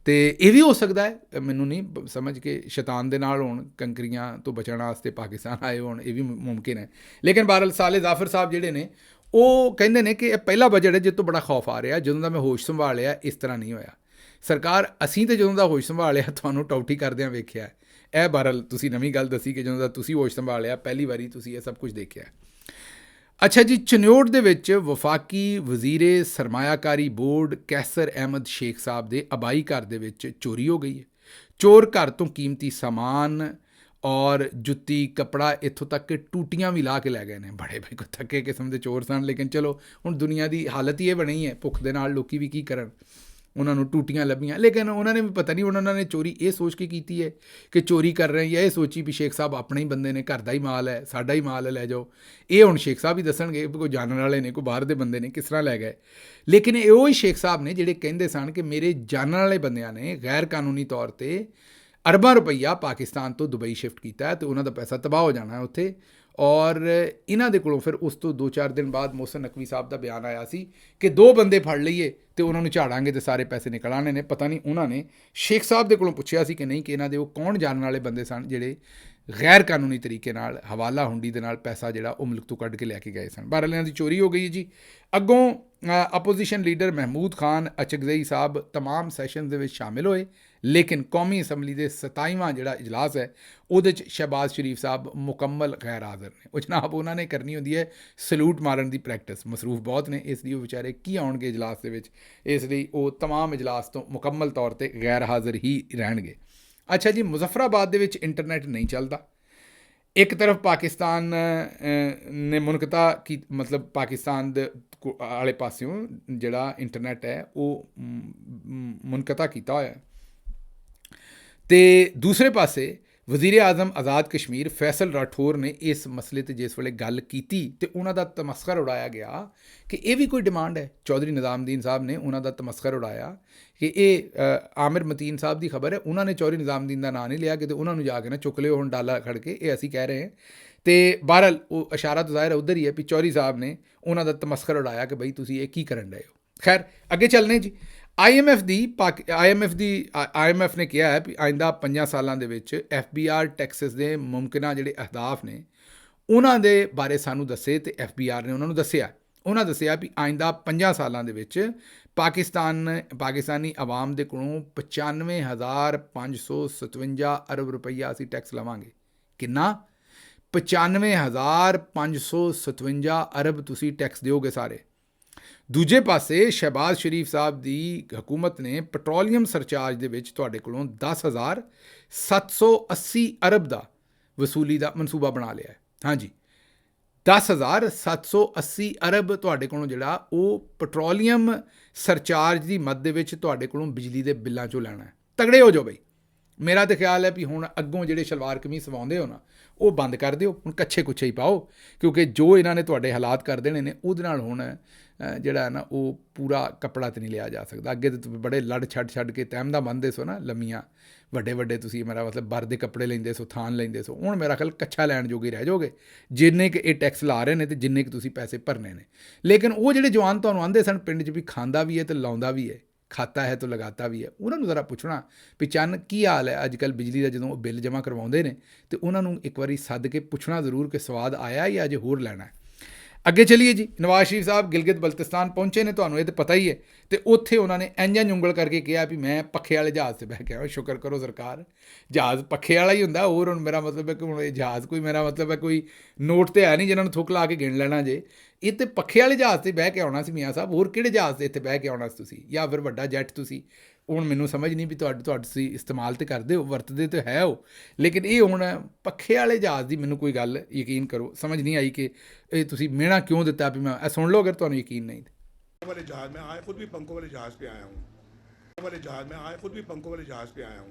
ਅਤੇ ਇਹ ਵੀ ਹੋ ਸਕਦਾ ਹੈ, ਮੈਨੂੰ ਨਹੀਂ ਸਮਝ ਕੇ ਸ਼ੈਤਾਨ ਦੇ ਨਾਲ ਹੋਣ, ਕੰਕਰੀਆਂ ਤੋਂ ਬਚਣ ਵਾਸਤੇ ਪਾਕਿਸਤਾਨ ਆਏ ਹੋਣ, ਇਹ ਵੀ ਮੁਮਕਿਨ ਹੈ। ਲੇਕਿਨ ਬਹਰਹਾਲ ਸਾਲੇ ਜ਼ਾਫਰ ਸਾਹਿਬ ਜਿਹੜੇ ਨੇ ਉਹ ਕਹਿੰਦੇ ਨੇ ਕਿ ਇਹ ਪਹਿਲਾ ਬਜਟ ਹੈ ਜਿਸ ਤੋਂ ਬੜਾ ਖੌਫ ਆ ਰਿਹਾ। ਜਦੋਂ ਦਾ ਮੈਂ ਹੋਸ਼ ਸੰਭਾਲਿਆ ਇਸ ਤਰ੍ਹਾਂ ਨਹੀਂ ਹੋਇਆ। ਸਰਕਾਰ, ਅਸੀਂ ਤਾਂ ਜਦੋਂ ਦਾ ਹੋਸ਼ ਸੰਭਾਲਿਆ ਤੁਹਾਨੂੰ ਟੌਟੀ ਕਰਦਿਆਂ ਵੇਖਿਆ। ਇਹ ਬਹਰਹਾਲ ਤੁਸੀਂ ਨਵੀਂ ਗੱਲ ਦੱਸੀ ਕਿ ਜਦੋਂ ਦਾ ਤੁਸੀਂ ਹੋਸ਼ ਸੰਭਾਲਿਆ ਪਹਿਲੀ ਵਾਰੀ ਤੁਸੀਂ ਇਹ ਸਭ ਕੁਝ ਦੇਖਿਆ। ਅੱਛਾ ਜੀ, ਚਨਿਓਟ ਦੇ ਵਿੱਚ ਵਫਾਕੀ ਵਜ਼ੀਰੇ ਸਰਮਾਇਆਕਾਰੀ ਬੋਰਡ ਕੈਸਰ ਅਹਿਮਦ ਸ਼ੇਖ ਸਾਹਿਬ ਦੇ ਆਬਾਈ ਘਰ ਦੇ ਵਿੱਚ ਚੋਰੀ ਹੋ ਗਈ ਹੈ। ਚੋਰ ਘਰ ਤੋਂ ਕੀਮਤੀ ਸਾਮਾਨ ਔਰ ਜੁੱਤੀ, ਕੱਪੜਾ, ਇੱਥੋਂ ਤੱਕ ਕਿ ਟੂਟੀਆਂ ਵੀ ਲਾ ਕੇ ਲੈ ਗਏ ਨੇ। ਬੜੇ ਬਈ ਕੋਈ ਥੱਕੇ ਕਿਸਮ ਦੇ ਚੋਰ ਸਨ, ਲੇਕਿਨ ਚਲੋ ਹੁਣ ਦੁਨੀਆ ਦੀ ਹਾਲਤ ਹੀ ਇਹ ਬਣੀ ਹੈ, ਭੁੱਖ ਦੇ ਨਾਲ ਲੋਕੀ ਵੀ ਕੀ ਕਰਨ। ਉਹਨਾਂ ਨੂੰ ਟੂਟੀਆਂ ਲੱਭੀਆਂ, ਲੇਕਿਨ ਉਹਨਾਂ ਨੇ ਵੀ ਪਤਾ ਨਹੀਂ ਉਹਨਾਂ ਨੇ ਚੋਰੀ ਇਹ ਸੋਚ ਕੇ ਕੀਤੀ ਹੈ ਕਿ ਚੋਰੀ ਕਰ ਰਹੇ ਜਾਂ ਇਹ ਸੋਚੀ ਵੀ ਸ਼ੇਖ ਸਾਹਿਬ ਆਪਣੇ ਹੀ ਬੰਦੇ ਨੇ, ਘਰ ਦਾ ਹੀ ਮਾਲ ਹੈ, ਸਾਡਾ ਹੀ ਮਾਲ ਹੈ, ਲੈ ਜਾਓ। ਇਹ ਹੁਣ ਸ਼ੇਖ ਸਾਹਿਬ ਹੀ ਦੱਸਣਗੇ ਕੋਈ ਜਾਣਨ ਵਾਲੇ ਨੇ, ਕੋਈ ਬਾਹਰ ਦੇ ਬੰਦੇ ਨੇ, ਕਿਸ ਤਰ੍ਹਾਂ ਲੈ ਗਏ। ਲੇਕਿਨ ਇਹ ਉਹ ਹੀ ਸ਼ੇਖ ਸਾਹਿਬ ਨੇ ਜਿਹੜੇ ਕਹਿੰਦੇ ਸਨ ਕਿ ਮੇਰੇ ਜਾਣਨ ਵਾਲੇ ਬੰਦਿਆਂ ਨੇ ਗੈਰ ਕਾਨੂੰਨੀ ਤੌਰ 'ਤੇ ਅਰਬਾਂ ਰੁਪਈਆ ਪਾਕਿਸਤਾਨ ਤੋਂ ਦੁਬਈ ਸ਼ਿਫਟ ਕੀਤਾ ਹੈ ਅਤੇ ਉਹਨਾਂ ਦਾ ਪੈਸਾ ਤਬਾਹ ਹੋ ਜਾਣਾ ਹੈ ਉੱਥੇ। ਔਰ ਇਹਨਾਂ ਦੇ ਕੋਲੋਂ ਫਿਰ ਉਸ ਤੋਂ 2-4 ਦਿਨ ਬਾਅਦ ਮੋਹਸਨ ਨਕਵੀ ਸਾਹਿਬ ਦਾ ਬਿਆਨ ਆਇਆ ਸੀ ਕਿ 2 ਬੰਦੇ ਫੜ ਲਈਏ ਅਤੇ ਉਹਨਾਂ ਨੂੰ ਝਾੜਾਂਗੇ ਅਤੇ ਸਾਰੇ ਪੈਸੇ ਨਿਕਲ ਆਉਣੇ ਨੇ। ਪਤਾ ਨਹੀਂ ਉਹਨਾਂ ਨੇ ਸ਼ੇਖ ਸਾਹਿਬ ਦੇ ਕੋਲੋਂ ਪੁੱਛਿਆ ਸੀ ਕਿ ਨਹੀਂ, ਕਿ ਇਹਨਾਂ ਦੇ ਉਹ ਕੌਣ ਜਾਣਨ ਵਾਲੇ ਬੰਦੇ ਸਨ ਜਿਹੜੇ ਗੈਰ ਕਾਨੂੰਨੀ ਤਰੀਕੇ ਨਾਲ ਹਵਾਲਾ ਹੁੰਡੀ ਦੇ ਨਾਲ ਪੈਸਾ ਜਿਹੜਾ ਉਹ ਮੁਲਕ ਤੋਂ ਕੱਢ ਕੇ ਲੈ ਕੇ ਗਏ ਸਨ। ਬਹਰਹਾਲ ਇਹਨਾਂ ਦੀ ਚੋਰੀ ਹੋ ਗਈ ਜੀ। ਅੱਗੋਂ ਅਪੋਜੀਸ਼ਨ ਲੀਡਰ ਮਹਿਮੂਦ ਖਾਨ ਅਚਕਜ਼ਈ ਸਾਹਿਬ ਤਮਾਮ ਸੈਸ਼ਨ ਦੇ ਵਿੱਚ ਸ਼ਾਮਿਲ ਹੋਏ, ਲੇਕਿਨ ਕੌਮੀ ਅਸੈਂਬਲੀ ਦੇ 27ਵਾਂ ਜਿਹੜਾ ਇਜਲਾਸ ਹੈ ਉਹਦੇ 'ਚ ਸ਼ਹਿਬਾਜ਼ ਸ਼ਰੀਫ ਸਾਹਿਬ ਮੁਕੰਮਲ ਗੈਰ ਹਾਜ਼ਰ ਨੇ। ਉਹ ਜਨਾਬ ਉਹਨਾਂ ਨੇ ਕਰਨੀ ਹੁੰਦੀ ਹੈ ਸਲੂਟ ਮਾਰਨ ਦੀ ਪ੍ਰੈਕਟਿਸ, ਮਸਰੂਫ ਬਹੁਤ ਨੇ, ਇਸ ਲਈ ਉਹ ਵਿਚਾਰੇ ਕੀ ਆਉਣਗੇ ਇਜਲਾਸ ਦੇ ਵਿੱਚ, ਇਸ ਲਈ ਉਹ ਤਮਾਮ ਇਜਲਾਸ ਤੋਂ ਮੁਕੰਮਲ ਤੌਰ 'ਤੇ ਗੈਰ ਹਾਜ਼ਰ ਹੀ ਰਹਿਣਗੇ। ਅੱਛਾ ਜੀ, ਮੁਜ਼ੱਫਰਾਬਾਦ ਦੇ ਵਿੱਚ ਇੰਟਰਨੈਟ ਨਹੀਂ ਚੱਲਦਾ। ਇੱਕ ਤਰਫ ਪਾਕਿਸਤਾਨ ਨੇ ਮੁਨਕਤਾ ਕੀ, ਮਤਲਬ ਪਾਕਿਸਤਾਨ ਦੇ ਵਾਲੇ ਪਾਸਿਓਂ ਜਿਹੜਾ ਇੰਟਰਨੈਟ ਹੈ ਉਹ ਮੁਨਕਤਾ ਕੀਤਾ ਹੋਇਆ ਅਤੇ ਦੂਸਰੇ ਪਾਸੇ ਵਜ਼ੀਰ ਆਜ਼ਮ ਆਜ਼ਾਦ ਕਸ਼ਮੀਰ ਫੈਸਲ ਰਾਠੌਰ ਨੇ ਇਸ ਮਸਲੇ ਤੇ ਜਿਸ ਵੇਲੇ ਗੱਲ ਕੀਤੀ ਤੇ ਉਹਨਾਂ ਦਾ ਤਮਸਖਰ ਉਡਾਇਆ ਗਿਆ ਕਿ ਇਹ ਵੀ ਕੋਈ ਡਿਮਾਂਡ ਹੈ। ਚੌਧਰੀ ਨਿਜ਼ਾਮਦੀਨ ਸਾਹਿਬ ਨੇ ਉਹਨਾਂ ਦਾ ਤਮਸਖਰ ਉਡਾਇਆ ਕਿ ਇਹ ਆਮਿਰ ਮਤੀਨ ਸਾਹਿਬ ਦੀ ਖਬਰ ਹੈ, ਉਹਨਾਂ ਨੇ ਚੌਧਰੀ ਨਿਜ਼ਾਮਦੀਨ ਦਾ ਨਾਂ ਨਹੀਂ ਲਿਆ, ਕਿਤੇ ਉਹਨਾਂ ਨੂੰ ਜਾ ਕੇ ਨਾ ਚੁੱਕ ਲਿਓ ਹੁਣ ਡਾਲਾ ਖੜ ਕੇ, ਇਹ ਅਸੀਂ ਕਹਿ ਰਹੇ ਹਾਂ। ਤੇ ਬਹਰਹਾਲ ਉਹ ਇਸ਼ਾਰਾ ਤਾਂ ਜ਼ਾਹਿਰ ਉੱਧਰ ਹੀ ਹੈ ਵੀ ਚੌਧਰੀ ਸਾਹਿਬ ਨੇ ਉਹਨਾਂ ਦਾ ਤਮਸਖਰ ਉਡਾਇਆ ਕਿ ਬਈ ਤੁਸੀਂ ਇਹ ਕੀ ਕਰਨ ਰਹੇ ਹੋ। ਖੈਰ ਅੱਗੇ ਚੱਲਨੇ ਜੀ। IMF ਨੇ ਕਿਹਾ ਹੈ ਵੀ ਆਇੰਦਾ 5 ਸਾਲਾਂ ਦੇ ਵਿੱਚ FBR ਟੈਕਸਿਸ ਦੇ ਮੁਮਕਿਨਾ ਜਿਹੜੇ ਅਹਦਾਫ ਨੇ ਉਹਨਾਂ ਦੇ ਬਾਰੇ ਸਾਨੂੰ ਦੱਸੇ ਤੇ FBR ਨੇ ਉਹਨਾਂ ਨੂੰ ਦੱਸਿਆ। ਉਹਨਾਂ ਦੱਸਿਆ ਵੀ ਆਇੰਦਾ 5 ਸਾਲਾਂ ਦੇ ਵਿੱਚ ਪਾਕਿਸਤਾਨੀ ਆਵਾਮ ਦੇ ਕੋਲੋਂ 95,557 ਅਰਬ ਰੁਪਈਆ ਅਸੀਂ ਟੈਕਸ ਲਵਾਂਗੇ। ਕਿੰਨਾ? 95,557 ਅਰਬ ਤੁਸੀਂ ਟੈਕਸ ਦਿਓਗੇ ਸਾਰੇ। ਦੂਜੇ ਪਾਸੇ ਸ਼ਹਿਬਾਜ਼ ਸ਼ਰੀਫ ਸਾਹਿਬ ਦੀ ਹਕੂਮਤ ਨੇ ਪੈਟਰੋਲੀਅਮ ਸਰਚਾਰਜ ਦੇ ਵਿੱਚ ਤੁਹਾਡੇ ਕੋਲੋਂ 10,780 ਅਰਬ ਦਾ ਵਸੂਲੀ ਦਾ ਮਨਸੂਬਾ ਬਣਾ ਲਿਆ ਹੈ। ਹਾਂਜੀ, 10,780 ਅਰਬ ਤੁਹਾਡੇ ਕੋਲੋਂ ਜਿਹੜਾ ਉਹ ਪੈਟਰੋਲੀਅਮ ਸਰਚਾਰਜ ਦੀ ਮੱਦ ਦੇ ਵਿੱਚ ਤੁਹਾਡੇ ਕੋਲੋਂ ਬਿਜਲੀ ਦੇ ਬਿੱਲਾਂ 'ਚੋਂ ਲੈਣਾ ਹੈ। ਤਗੜੇ ਹੋ ਜਾਓ ਬਈ। ਮੇਰਾ ਤਾਂ ਖਿਆਲ ਹੈ ਵੀ ਹੁਣ ਅੱਗੋਂ ਜਿਹੜੇ ਸ਼ਲਵਾਰ ਕਮੀਜ਼ ਸਵਾਉਂਦੇ ਹੋ ਨਾ ਉਹ ਬੰਦ ਕਰ ਦਿਓ, ਹੁਣ ਕੱਛੇ ਕੁੱਛੇ ਹੀ ਪਾਓ, ਕਿਉਂਕਿ ਜੋ ਇਹਨਾਂ ਨੇ ਤੁਹਾਡੇ ਹਾਲਾਤ ਕਰ ਦੇਣੇ ਨੇ ਉਹਦੇ ਨਾਲ ਹੁਣ ਜਿਹੜਾ ਨਾ ਉਹ ਪੂਰਾ ਕੱਪੜਾ ਤਾਂ ਨਹੀਂ ਲਿਆ ਜਾ ਸਕਦਾ। ਅੱਗੇ ਤਾਂ ਬੜੇ ਲੜ ਛੱਡ ਕੇ ਤਹਿਮਦਾ ਬੰਨਦੇ ਸੋ ਨਾ, ਲੰਮੀਆਂ ਵੱਡੇ ਤੁਸੀਂ ਮੇਰਾ ਮਤਲਬ ਬਰ ਦੇ ਕੱਪੜੇ ਲੈਂਦੇ ਸੋ, ਥਾਨ ਲੈਂਦੇ ਸੋ। ਹੁਣ ਮੇਰਾ ਖਿਆਲ ਕੱਛਾ ਲੈਣ ਜੋਗੇ ਰਹਿ ਜਾਓਗੇ ਜਿੰਨੇ ਕਿ ਇਹ ਟੈਕਸ ਲਾ ਰਹੇ ਨੇ ਤੇ ਜਿੰਨੇ ਕਿ ਤੁਸੀਂ ਪੈਸੇ ਭਰਨੇ ਨੇ। ਲੇਕਿਨ ਉਹ ਜਿਹੜੇ ਜਵਾਨ ਤੁਹਾਨੂੰ ਆਂਦੇ ਸਨ ਪਿੰਡ 'ਚ ਵੀ ਖਾਂਦਾ ਵੀ ਹੈ ਤੇ ਲਾਉਂਦਾ ਵੀ ਹੈ, ਖਾਤਾ ਹੈ ਤਾਂ ਲਗਾਤਾ ਵੀ ਹੈ, ਉਹਨਾਂ ਨੂੰ ਜ਼ਰਾ ਪੁੱਛਣਾ ਵੀ ਚੰਨ ਕੀ ਹਾਲ ਹੈ ਅੱਜ ਕੱਲ੍ਹ ਬਿਜਲੀ ਦਾ। ਜਦੋਂ ਉਹ ਬਿੱਲ ਜਮ੍ਹਾਂ ਕਰਵਾਉਂਦੇ ਨੇ ਤੇ ਉਹਨਾਂ ਨੂੰ ਇੱਕ ਵਾਰੀ ਸੱਦ ਕੇ ਪੁੱਛਣਾ ਜ਼ਰੂਰ ਕਿ ਸਵਾਦ ਆਇਆ ਜਾਂ ਅਜੇ ਹੋਰ ਲੈਣਾ ਹੈ। ਅੱਗੇ ਚੱਲੀਏ ਜੀ। ਨਵਾਜ਼ ਸ਼ਰੀਫ ਸਾਹਿਬ ਗਿਲਗਿਤ ਬਲਤਿਸਤਾਨ ਪਹੁੰਚੇ ਨੇ, ਤੁਹਾਨੂੰ ਇਹ ਤਾਂ ਪਤਾ ਹੀ ਹੈ। ਤੇ ਉੱਥੇ ਉਹਨਾਂ ਨੇ ਇੰਜ ਉਂਗਲ ਕਰਕੇ ਕਿਹਾ ਵੀ ਮੈਂ ਪੱਖੇ ਵਾਲੇ ਜਹਾਜ਼ 'ਤੇ ਬਹਿ ਕੇ ਆਇਆ। ਸ਼ੁਕਰ ਕਰੋ ਸਰਕਾਰ, ਜਹਾਜ਼ ਪੱਖੇ ਵਾਲਾ ਹੀ ਹੁੰਦਾ। ਹੋਰ ਹੁਣ ਮੇਰਾ ਮਤਲਬ ਹੈ ਕਿ ਹੁਣ ਇਹ ਜਹਾਜ਼ ਕੋਈ ਮੇਰਾ ਮਤਲਬ ਹੈ ਕੋਈ ਨੋਟ ਤੇ ਹੈ ਨਹੀਂ ਜਿਹਨਾਂ ਨੂੰ ਥੁੱਕ ਲਾ ਕੇ ਗਿਣ ਲੈਣਾ ਜੇ। ਇਹ ਤਾਂ ਪੱਖੇ ਵਾਲੇ ਜਹਾਜ਼ 'ਤੇ ਬਹਿ ਕੇ ਆਉਣਾ ਸੀ ਮੀਆਂ ਸਾਹਿਬ। ਹੋਰ ਕਿਹੜੇ ਜਹਾਜ਼ 'ਤੇ ਇੱਥੇ ਬਹਿ ਕੇ ਆਉਣਾ ਸੀ ਤੁਸੀਂ? ਜਾਂ ਫਿਰ ਵੱਡਾ ਜੈਟ ਤੁਸੀਂ? ਹੁਣ ਮੈਨੂੰ ਸਮਝ ਨਹੀਂ ਵੀ ਤੁਹਾਡੇ ਤੁਸੀਂ ਇਸਤੇਮਾਲ ਤਾਂ ਕਰਦੇ ਹੋ, ਵਰਤਦੇ ਤਾਂ ਹੈ ਉਹ, ਲੇਕਿਨ ਇਹ ਹੁਣ ਪੱਖੇ ਵਾਲੇ ਜਹਾਜ਼ ਦੀ ਮੈਨੂੰ ਕੋਈ ਗੱਲ ਯਕੀਨ ਕਰੋ ਸਮਝ ਨਹੀਂ ਆਈ ਕਿ ਇਹ ਤੁਸੀਂ ਮਿਹਣਾ ਕਿਉਂ ਦਿੱਤਾ ਵੀ ਮੈਂ ਇਹ ਸੁਣ ਲਓ ਅਗਰ ਤੁਹਾਨੂੰ ਯਕੀਨ ਨਹੀਂ। वाले जहाज में आए, खुद भी पंखों वाले जहाज पे आया हूँ। वाले जहाज में आए, खुद भी पंखों वाले जहाज पे आया हूँ।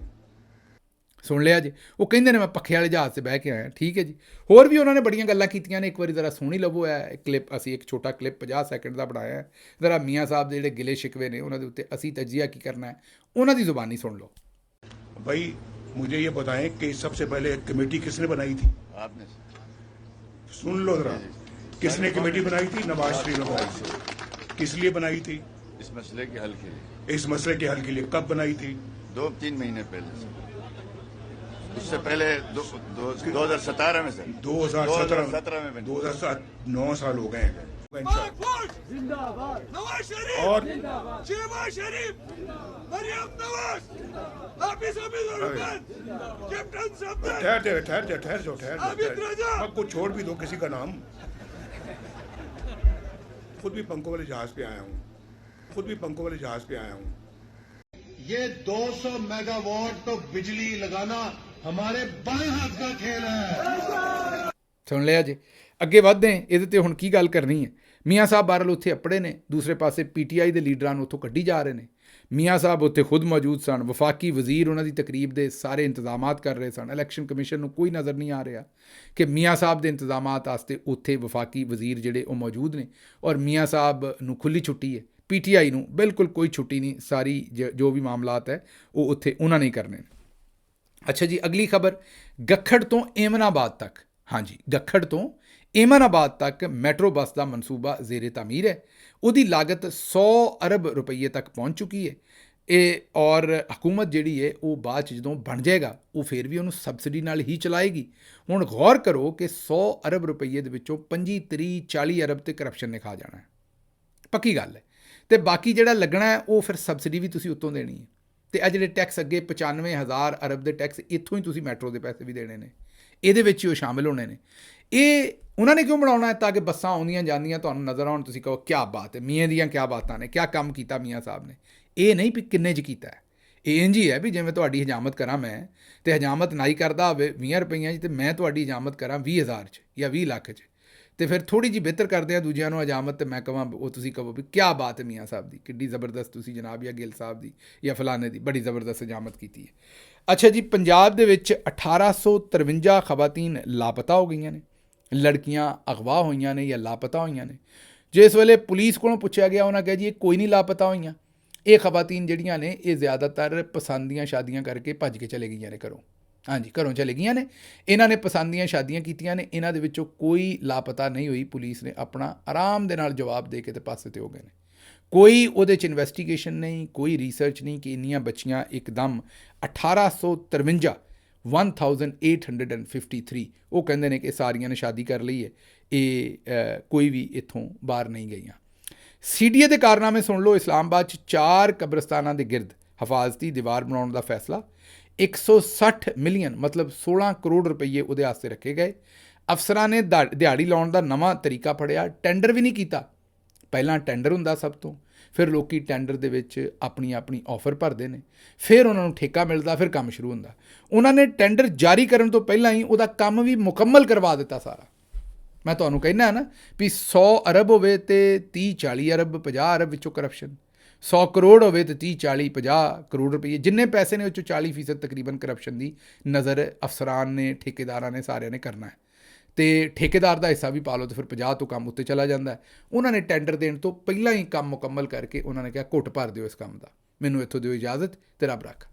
ਸੁਣ ਲਿਆ ਜੀ। ਉਹ ਕਹਿੰਦੇ ਨੇ ਮੈਂ ਪੱਖੇ ਵਾਲੇ ਜਹਾਜ਼ 'ਤੇ ਬਹਿ ਕੇ ਆਇਆ। ਠੀਕ ਹੈ ਜੀ। ਹੋਰ ਵੀ ਉਹਨਾਂ ਨੇ ਬੜੀਆਂ ਗੱਲਾਂ ਕੀਤੀਆਂ ਨੇ, ਇੱਕ ਵਾਰੀ ਜ਼ਰਾ ਸੁਣ ਹੀ ਲਵੋ। ਹੈ ਕਲਿੱਪ ਅਸੀਂ ਇੱਕ ਛੋਟਾ ਕਲਿੱਪ 50 ਸੈਕਿੰਡ ਦਾ ਬਣਾਇਆ ਹੈ। ਜ਼ਰਾ ਮੀਆਂ ਸਾਹਿਬ ਦੇ ਜਿਹੜੇ ਗਿਲੇ ਸ਼ਿਕਵੇ ਨੇ ਉਹਨਾਂ ਦੇ ਉੱਤੇ ਅਸੀਂ ਤਜਜ਼ੀਆ ਕੀ ਕਰਨਾ ਹੈ ਉਹਨਾਂ ਦੀ ਜ਼ੁਬਾਨੀ ਸੁਣ ਲਓ। भाई मुझे ये बताएं कि सबसे पहले कमेटी किसने बनाई थी? आपने। सुन लो जरा, किसने कमेटी बनाई थी? नवाज शरीफ ने बनाई थी। किस लिए बनाई थी? इस मसले के हल के लिए। इस मसले के हल के लिए। कब बनाई थी? 2-3 महीने पहले से। उससे पहले 2017 में सर। 2017 में बनी। 2007 9 साल हो गए हैं। जिंदाबाद नवाज शरीफ और शहबाज शरीफ मरियम नवाज हाफिज कैप्टन सफदर ठहर जाओ आबिद रजा। आपको छोड़ भी दो किसी का नाम। खुद भी पंखों वाले जहाज पे आया हूँ। खुद भी पंखों वाले जहाज पे आया हूँ। ये 200 मेगावाट तो बिजली लगाना हमारे बाएं हाथ का खेल है। ਸੁਣ ਲਿਆ ਜੀ। ਅੱਗੇ ਵੱਧਦੇ ਹਾਂ। ਇਹਦੇ 'ਤੇ ਹੁਣ ਕੀ ਗੱਲ ਕਰਨੀ ਹੈ। ਮੀਆਂ ਸਾਹਿਬ ਬਾਹਰਲ ਉੱਥੇ ਅੱਪੜੇ ਨੇ, ਦੂਸਰੇ ਪਾਸੇ PTI ਦੇ ਲੀਡਰਾਂ ਨੂੰ ਉੱਥੋਂ ਕੱਢੀ ਜਾ ਰਹੇ ਨੇ। ਮੀਆਂ ਸਾਹਿਬ ਉੱਥੇ ਖੁਦ ਮੌਜੂਦ ਸਨ। ਵਫਾਕੀ ਵਜ਼ੀਰ ਉਹਨਾਂ ਦੀ ਤਕਰੀਬ ਦੇ ਸਾਰੇ ਇੰਤਜ਼ਾਮਾਤ ਕਰ ਰਹੇ ਸਨ। ਇਲੈਕਸ਼ਨ ਕਮਿਸ਼ਨ ਨੂੰ ਕੋਈ ਨਜ਼ਰ ਨਹੀਂ ਆ ਰਿਹਾ ਕਿ ਮੀਆਂ ਸਾਹਿਬ ਦੇ ਇੰਤਜ਼ਾਮਾਤ ਵਾਸਤੇ ਉੱਥੇ ਵਫਾਕੀ ਵਜ਼ੀਰ ਜਿਹੜੇ ਉਹ ਮੌਜੂਦ ਨੇ ਔਰ ਮੀਆਂ ਸਾਹਿਬ ਨੂੰ ਖੁੱਲ੍ਹੀ ਛੁੱਟੀ ਹੈ। PTI ਨੂੰ ਬਿਲਕੁਲ ਕੋਈ ਛੁੱਟੀ ਨਹੀਂ। ਸਾਰੀ ਜੋ ਵੀ ਮਾਮਲਾਤ ਹੈ ਉਹ ਉੱਥੇ ਉਹਨਾਂ ਨੇ ਕਰਨੇ ਨੇ। ਅੱਛਾ ਜੀ, ਅਗਲੀ ਖਬਰ ਗੱਖੜ ਤੋਂ ਏਮਨਾਬਾਦ ਤੱਕ। ਹਾਂਜੀ, ਗੱਖੜ ਤੋਂ ਏਮਨਾਬਾਦ ਤੱਕ ਮੈਟਰੋ ਬੱਸ ਦਾ ਮਨਸੂਬਾ ਜ਼ੇਰੇ ਤਾਮੀਰ ਹੈ। ਉਹਦੀ ਲਾਗਤ 100 ਅਰਬ ਰੁਪਈਏ ਤੱਕ ਪਹੁੰਚ ਚੁੱਕੀ ਹੈ। ਇਹ ਔਰ ਹਕੂਮਤ ਜਿਹੜੀ ਹੈ ਉਹ ਬਾਅਦ 'ਚ ਜਦੋਂ ਬਣ ਜਾਏਗਾ ਉਹ ਫਿਰ ਵੀ ਉਹਨੂੰ ਸਬਸਿਡੀ ਨਾਲ ਹੀ ਚਲਾਏਗੀ। ਹੁਣ ਗੌਰ ਕਰੋ ਕਿ 100 ਅਰਬ ਰੁਪਈਏ ਦੇ ਵਿੱਚੋਂ 25, 30, 40 ਅਰਬ ਤੇ ਕਰਪਸ਼ਨ ਨੇ ਖਾ ਜਾਣਾ ਹੈ। ਪੱਕੀ ਗੱਲ ਹੈ। ਤੇ ਬਾਕੀ ਜਿਹੜਾ ਲੱਗਣਾ ਹੈ ਉਹ ਫਿਰ ਸਬਸਿਡੀ ਵੀ ਤੁਸੀਂ ਉੱਤੋਂ ਦੇਣੀ ਹੈ। ਤੇ ਇਹ ਜਿਹੜੇ ਟੈਕਸ ਅੱਗੇ 95,000 ਅਰਬ ਦੇ ਟੈਕਸ ਇੱਥੋਂ ਹੀ ਤੁਸੀਂ ਮੈਟਰੋ ਦੇ ਪੈਸੇ ਵੀ ਦੇਣੇ ਨੇ, ਇਹਦੇ ਵਿੱਚ ਹੀ ਉਹ ਸ਼ਾਮਿਲ ਹੋਣੇ ਨੇ। ਇਹ ਉਹਨਾਂ ਨੇ ਕਿਉਂ ਬਣਾਉਣਾ ਹੈ? ਤਾਂ ਕਿ ਬੱਸਾਂ ਆਉਂਦੀਆਂ ਜਾਂਦੀਆਂ ਤੁਹਾਨੂੰ ਨਜ਼ਰ ਆਉਣ, ਤੁਸੀਂ ਕਹੋ ਕਿਆ ਬਾਤ ਹੈ, ਮੀਆਂ ਦੀਆਂ ਕਿਆ ਬਾਤਾਂ ਨੇ, ਕਿਆ ਕੰਮ ਕੀਤਾ ਮੀਆਂ ਸਾਹਿਬ ਨੇ। ਇਹ ਨਹੀਂ ਵੀ ਕਿੰਨੇ 'ਚ ਕੀਤਾ ਹੈ। ਇਹ ਇੰਝ ਹੀ ਹੈ ਵੀ ਜਿਵੇਂ ਤੁਹਾਡੀ ਹਜਾਮਤ ਕਰਾਂ ਮੈਂ, ਅਤੇ ਹਜਾਮਤ ਨਾਈ ਕਰਦਾ ਹੋਵੇ 20 ਰੁਪਈਆਂ 'ਚ, ਅਤੇ ਮੈਂ ਤੁਹਾਡੀ ਹਜਾਮਤ ਕਰਾਂ 20,000 'ਚ ਜਾਂ 20 ਲੱਖ 'ਚ, ਤੇ ਫਿਰ ਥੋੜ੍ਹੀ ਜਿਹੀ ਬਿਹਤਰ ਕਰਦੇ ਆ ਦੂਜਿਆਂ ਨੂੰ ਹਜਾਮਤ, ਤੇ ਮੈਂ ਕਹਾਂ ਉਹ ਤੁਸੀਂ ਕਹੋ ਵੀ ਕਿਆ ਬਾਤ ਹੈ ਮੀਆਂ ਸਾਹਿਬ ਦੀ, ਕਿੱਡੀ ਜ਼ਬਰਦਸਤ ਤੁਸੀਂ ਜਨਾਬ ਜਾਂ ਗਿੱਲ ਸਾਹਿਬ ਦੀ ਜਾਂ ਫਲਾਣੇ ਦੀ ਬੜੀ ਜ਼ਬਰਦਸਤ ਹਜਾਮਤ ਕੀਤੀ ਹੈ। ਅੱਛਾ ਜੀ, ਪੰਜਾਬ ਦੇ ਵਿੱਚ 1853 ਖਵਾਤੀਨ ਲਾਪਤਾ ਹੋ ਗਈਆਂ ਨੇ, ਲੜਕੀਆਂ ਅਗਵਾ ਹੋਈਆਂ ਨੇ ਜਾਂ ਲਾਪਤਾ ਹੋਈਆਂ ਨੇ। ਜਿਸ ਵੇਲੇ ਪੁਲਿਸ ਕੋਲੋਂ ਪੁੱਛਿਆ ਗਿਆ, ਉਹਨਾਂ ਕਿਹਾ ਜੀ ਇਹ ਕੋਈ ਨਹੀਂ ਲਾਪਤਾ ਹੋਈਆਂ, ਇਹ ਖਵਾਤੀਨ ਜਿਹੜੀਆਂ ਨੇ ਇਹ ਜ਼ਿਆਦਾਤਰ ਪਸੰਦ ਦੀਆਂ ਸ਼ਾਦੀਆਂ ਕਰਕੇ ਭੱਜ ਕੇ ਚਲੇ ਗਈਆਂ ਨੇ ਘਰੋਂ। ਹਾਂਜੀ, ਘਰੋਂ ਚਲੇ ਗਈਆਂ ਨੇ, ਇਹਨਾਂ ਨੇ ਪਸੰਦ ਦੀਆਂ ਸ਼ਾਦੀਆਂ ਕੀਤੀਆਂ ਨੇ, ਇਹਨਾਂ ਦੇ ਵਿੱਚੋਂ ਕੋਈ ਲਾਪਤਾ ਨਹੀਂ ਹੋਈ। ਪੁਲਿਸ ਨੇ ਆਪਣਾ ਆਰਾਮ ਦੇ ਨਾਲ ਜਵਾਬ ਦੇ ਕੇ ਤੇ ਪਾਸੇ 'ਤੇ ਹੋ ਗਏ ਨੇ। ਕੋਈ ਉਹਦੇ 'ਚ ਇਨਵੈਸਟੀਗੇਸ਼ਨ ਨਹੀਂ, ਕੋਈ ਰਿਸਰਚ ਨਹੀਂ ਕਿ ਇੰਨੀਆਂ ਬੱਚੀਆਂ ਇੱਕਦਮ 1853 1853 ਉਹ ਕਹਿੰਦੇ ਨੇ ਕਿ ਸਾਰੀਆਂ ਨੇ ਸ਼ਾਦੀ ਕਰ ਲਈ ਹੈ, ਇਹ ਕੋਈ ਵੀ ਇੱਥੋਂ ਬਾਹਰ ਨਹੀਂ ਗਈਆਂ। CDA ਦੇ ਕਾਰਨਾਮੇ ਸੁਣ ਲਓ। ਇਸਲਾਮਾਬਾਦ 'ਚ 4 ਕਬਰਸਤਾਨਾਂ ਦੇ ਗਿਰਦ ਹਿਫਾਜ਼ਤੀ ਦੀਵਾਰ ਬਣਾਉਣ ਦਾ ਫੈਸਲਾ, 160 ਮਿਲੀਅਨ ਮਤਲਬ 16 ਕਰੋੜ ਰੁਪਈਏ ਉਹਦੇ ਵਾਸਤੇ ਰੱਖੇ ਗਏ। ਅਫਸਰਾਂ ਨੇ ਦਿਹਾੜੀ ਲਾਉਣ ਦਾ ਨਵਾਂ ਤਰੀਕਾ ਫੜਿਆ, ਟੈਂਡਰ ਵੀ ਨਹੀਂ ਕੀਤਾ। ਪਹਿਲਾਂ ਟੈਂਡਰ ਹੁੰਦਾ ਸਭ ਤੋਂ, ਫਿਰ ਲੋਕੀ ਟੈਂਡਰ ਦੇ ਵਿੱਚ ਆਪਣੀ ਆਪਣੀ ਆਫਰ ਭਰਦੇ ਨੇ, ਫਿਰ ਉਹਨਾਂ ਨੂੰ ਠੇਕਾ ਮਿਲਦਾ, ਫਿਰ ਕੰਮ ਸ਼ੁਰੂ ਹੁੰਦਾ। ਉਹਨਾਂ ਨੇ ਟੈਂਡਰ ਜਾਰੀ ਕਰਨ ਤੋਂ ਪਹਿਲਾਂ ਹੀ ਉਹਦਾ ਕੰਮ ਵੀ ਮੁਕੰਮਲ ਕਰਵਾ ਦਿੱਤਾ ਸਾਰਾ। ਮੈਂ ਤੁਹਾਨੂੰ ਕਹਿਣਾ ਨਾ ਵੀ 100 ਅਰਬ ਹੋਵੇ ਤੇ 30-40 ਅਰਬ 50 ਅਰਬ ਵਿੱਚੋਂ ਕਰਪਸ਼ਨ, 100 ਕਰੋੜ ਹੋਵੇ ਤੇ 30-40-50 ਕਰੋੜ ਰੁਪਏ, ਜਿੰਨੇ ਪੈਸੇ ਨੇ ਉਹ 'ਚੋਂ 40% ਤਕਰੀਬਨ ਕਰਪਸ਼ਨ ਦੀ ਨਜ਼ਰ ਅਫਸਰਾਨ ਨੇ, ਠੇਕੇਦਾਰਾਂ ਨੇ, ਸਾਰਿਆਂ ਨੇ ਕਰਨਾ ਹੈ। ਤੇ ਠੇਕੇਦਾਰ ਦਾ ਹਿੱਸਾ ਵੀ ਪਾ ਲਓ ਤੇ ਫਿਰ 50 ਤੋਂ ਕੰਮ ਉੱਤੇ ਚਲਾ ਜਾਂਦਾ ਹੈ। ਉਹਨਾਂ ਨੇ ਟੈਂਡਰ ਦੇਣ ਤੋਂ ਪਹਿਲਾਂ ਹੀ ਕੰਮ ਮੁਕੰਮਲ ਕਰਕੇ ਉਹਨਾਂ ਨੇ ਕਿਹਾ ਘੁੱਟ ਭਰ ਦਿਓ ਇਸ ਕੰਮ ਦਾ, ਮੈਨੂੰ ਇੱਥੋਂ ਦਿਓ ਇਜਾਜ਼ਤ ਤੇ ਰੱਬ ਰੱਖ।